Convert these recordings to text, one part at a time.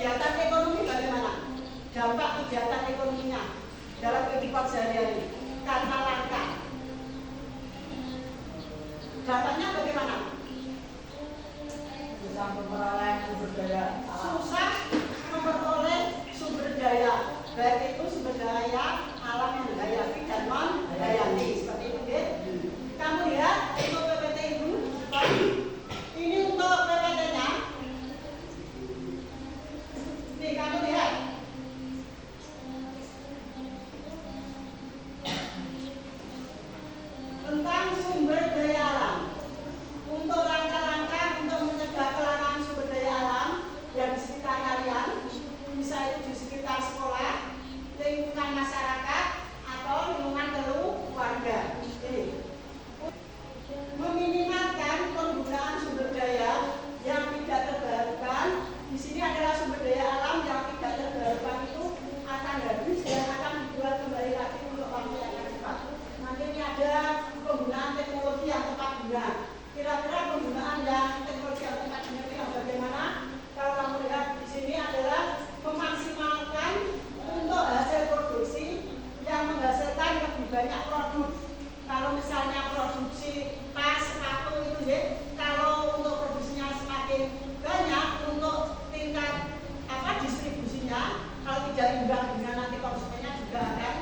kegiatan ekonomi bagaimana? Dampak kegiatan ekonominya dalam kehidupan sehari-hari karena langka. Dampaknya bagaimana? Susah memperoleh sumber daya alam. Susah memperoleh sumber daya, baik itu sumber daya alam yang hayati dan non hayati, seperti itu ya. Kamu lihat untuk PPT Ibu, ini untuk PPT-nya. Nih kamu lihat. Tentang sumber daya alam. Untuk langkah-langkah untuk mencegah kelangkaan sumber daya alam yang di sekitar kalian, bisa itu di sekitar sekolah, lingkungan masyarakat, atau lingkungan keluarga. Ini meminimalkan penggunaan sumber daya yang tidak terbarukan. Di sini adalah sumber daya alam yang tidak terbarukan itu akan habis dan akan dibuat kembali lagi untuk waktu yang akan cepat. Nanti ini ada penggunaan teknologi yang tepat guna. Kira-kira penggunaan yang teknologi yang tepat guna itu yang bagaimana? Kalau kamu lihat di sini adalah memaksimalkan untuk hasil produksi yang menghasilkan lebih banyak produk. Kalau misalnya produksi tas, sepatu itu ya, kalau untuk produksinya semakin banyak untuk tingkat distribusinya, kalau tidak imbang dengan nanti konsumennya juga akan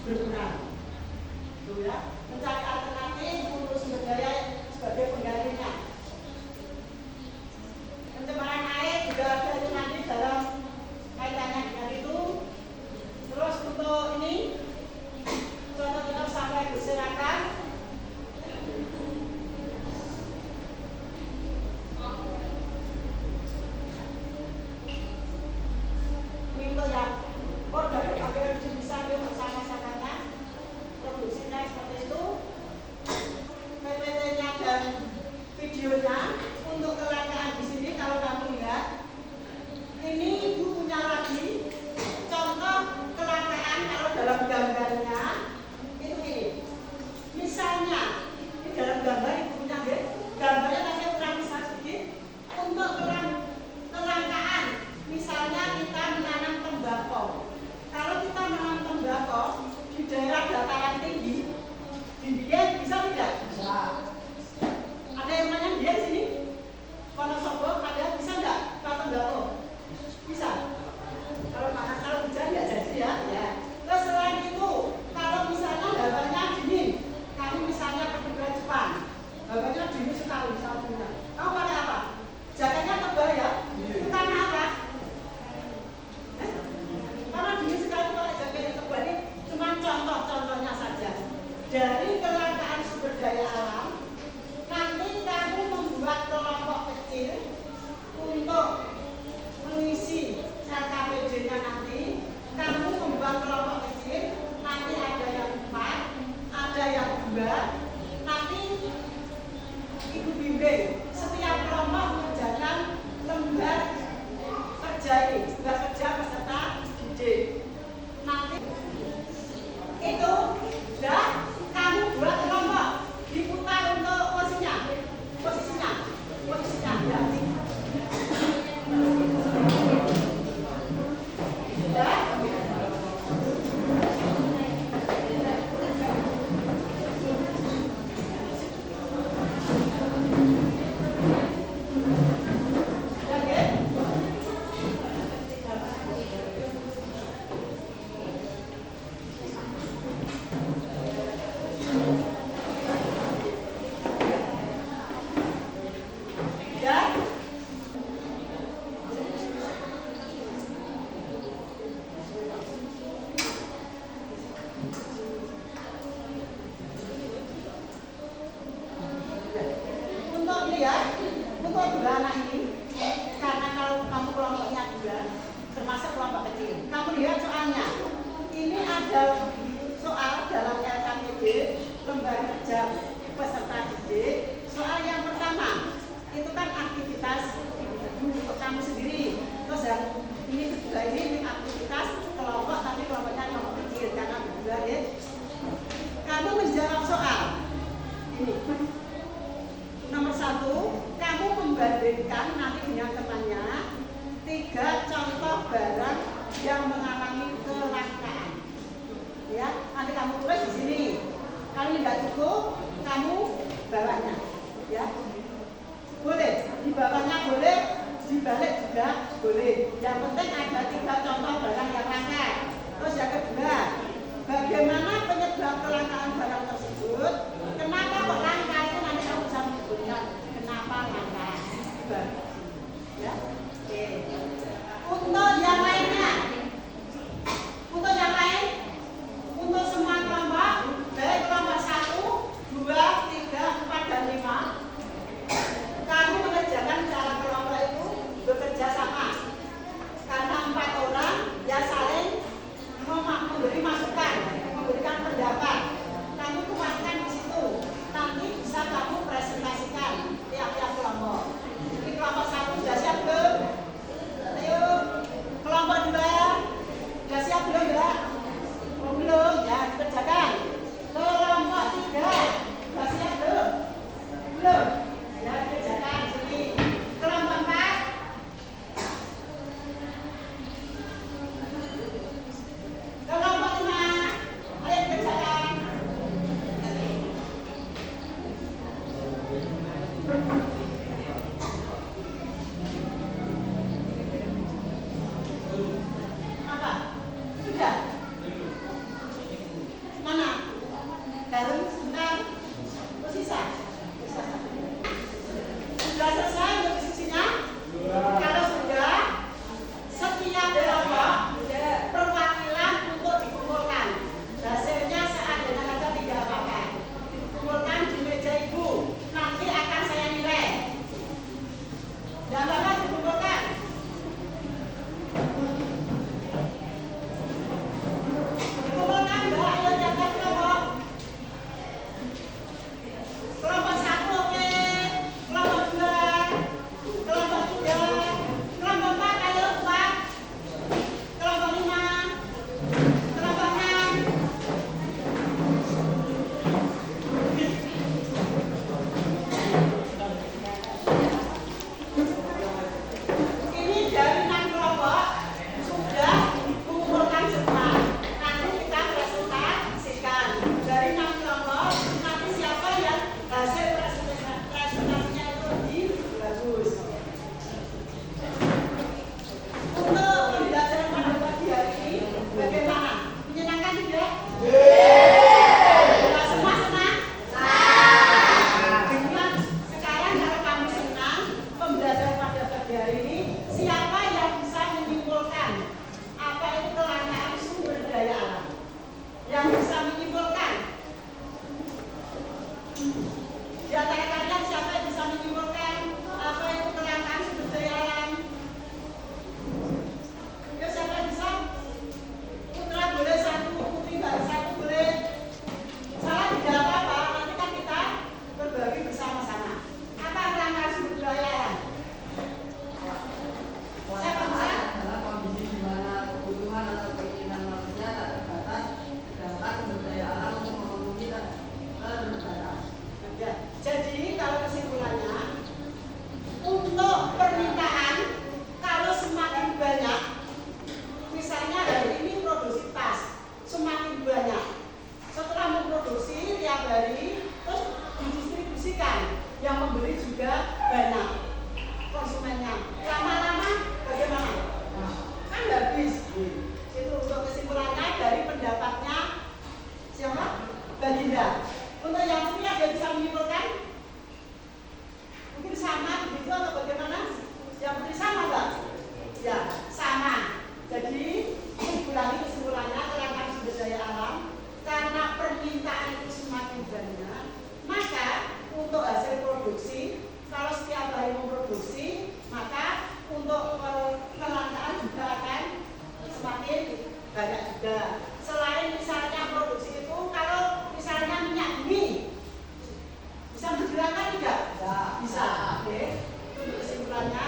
berkurang. Tuh ya, mencari alternatif untuk sumber daya sebagai penggantinya. Pencemaran air juga ada itu nanti dalam kaitannya dengan itu. Terus untuk ini contoh-contoh sampah berserakan. Untuk yang organ agar bisa bersama-samanya produksinya seperti itu. PPT-nya dan videonya untuk kelangkaan di sini kalau kamu lihat, ini Ibu punya lagi contoh kelangkaan kalau dalam gambarnya itu ini. Misalnya ini dalam gambar Ibu punya ya, gambarnya saya kurang bisa sedikit untuk kelangkaan. Misalnya kita menanam tembakau. Kalau kita menanam tembakau di daerah dataran tinggi, di Dieng bisa tidak? Bisa. Ada yang nanya Dieng sini? Wonosobo ada bisa nggak? Kalau tembakau bisa. Kalau hujan ya jadi ya. Terus selain itu, kalau misalnya hawanya dingin, kamu misalnya pergi ke Jepang, hawanya dingin sekali misalnya. Kamu pakai apa? Jaketnya tebal ya? Itu karena apa? Karena dingin sekali pakai jaket yang tebal. Ini cuma contoh-contohnya saja. Dari kelangkaan sumber daya alam, nanti kamu membuat kelompok kecil untuk mengisi LKPD-nya nanti. Kamu membuat kelompok kecil, nanti ada yang 4, ada yang 2. Nanti Ibu bimbing setiap kelompok mengerjakan lembar kerja ini, lembar kerja peserta didik. Nanti itu sudah kamu buat kelompok, diputar untuk posisinya ya. Sudah. Untuk 2 anak ini, karena kalau kamu kelompoknya 2, termasuk kelompok kecil, kamu lihat soalnya. Ini ada soal dalam LKPD lembar kerja peserta didik. Soal yang pertama itu kan aktivitas untuk kamu sendiri. Terus yang ini kedua ini aktivitas kelompok, tapi kelompoknya kelompok kecil karena berdua ya. Kamu menjawab soal ini. Nomor 1, kamu membandingkan nanti dengan temannya 3 contoh barang yang mengalami kelangkaan. Ya, nanti kamu tulis di sini. Kalau nggak cukup, kamu bawanya. Ya, boleh. Di bawahnya boleh, dibalik juga boleh. Yang penting ada 3 contoh barang yang langka. Terus yang kedua, bagaimana penyebab kelangkaan barang tersebut? Kenapa kok langka itu nanti kamu bisa menyebutkan kenapa langka. Ya, oke. Untuk yang lainnya, untuk yang lain, untuk semua kelompok, baik kelompok 1, 2, 3, 4, dan 5, kamu mengerjakan cara kelompok itu bekerja sama. Karena 4 orang ya saling memberi masukan, memberikan pendapat. Kamu tuangkan di situ. Nanti bisa kamu presentasikan tiap-tiap kelompok. Ini kelompok 1 sudah siap belum? Ayo, kelompok 2 sudah siap belum ya? Oh, belum, ya dikerjakan. Kelompok 3 sudah siap belum? Belum, ya dikerjakan sini. Kelompok 4 kelompok 5, ayo dikerjakan. Apa? Sudah? Mana? Garam sebentar. Oh, sisa? Sisa. Sudah selesai untuk diskusinya? Kalau sudah, setiap kelompok perwakilan untuk dikumpulkan. Hasilnya seandainya ada 3 apa-apa. Dikumpulkan di meja ibu. Nanti akan saya nilai. Dan apa dikumpulkan? Dikumpulkan Mbak, ayo jaga kelompok. Kelompok 1 oke. Kelompok 2, kelompok 3, kelompok 4 ayo 4. Kelompok 5, kelompok 6. Ini dari 6 kelompok sudah dikumpulkan semua. Nanti kita presentasikan dari 6 kelompok. Nanti siapa yang hasil presentasinya itu lebih bagus. Untuk pembelajaran pada pagi hari ini bagaimana? Menyenangkan tidak? Semua senang? Dengan sekarang kalau kamu senang pembelajaran pada pagi hari ini, siapa yang bisa menyimpulkan apa itu kelangkaan sumber daya alam? Yang bisa menyimpulkan? Di antara kalian siapa yang bisa menyimpulkan apa itu kelangkaan sumber daya alam? Ya, siapa yang bisa? Putra boleh 1, putri baru 1 boleh. Salah tidak apa-apa, nanti kan kita berbagi bersama-sama. Apa kelangkaan sumber daya alam? Siapa bisa? adalah kondisi di mana kebutuhan atau keinginan manusia tak terbatas, sedangkan sumber daya alam untuk memenuhi tak terbatas. Ya, jadi kalau kesimpulannya, untuk permintaan kalau semakin banyak, misalnya hari ini produksi tas semakin banyak, setelah memproduksi tiap hari terus didistribusikan, yang membeli juga banyak konsumennya, lama-lama bagaimana? Kan habis. Itu untuk kesimpulannya dari pendapatnya siapa? Baginda. Untuk yang punya dia bisa menyimpulkan? Mungkin sama begitu atau bagaimana? Yang putri sama Mbak? Ya, sama. Jadi kesimpulannya kelangkaan sumber daya alam karena permintaan itu semakin banyak, maka untuk hasil produksi kalau setiap hari memproduksi, maka untuk kelangkaan juga akan semakin banyak juga. Selain misalnya produksi itu, kalau misalnya minyak bumi bisa bergerakkan tidak? Bisa. Oke. Untuk kesimpulannya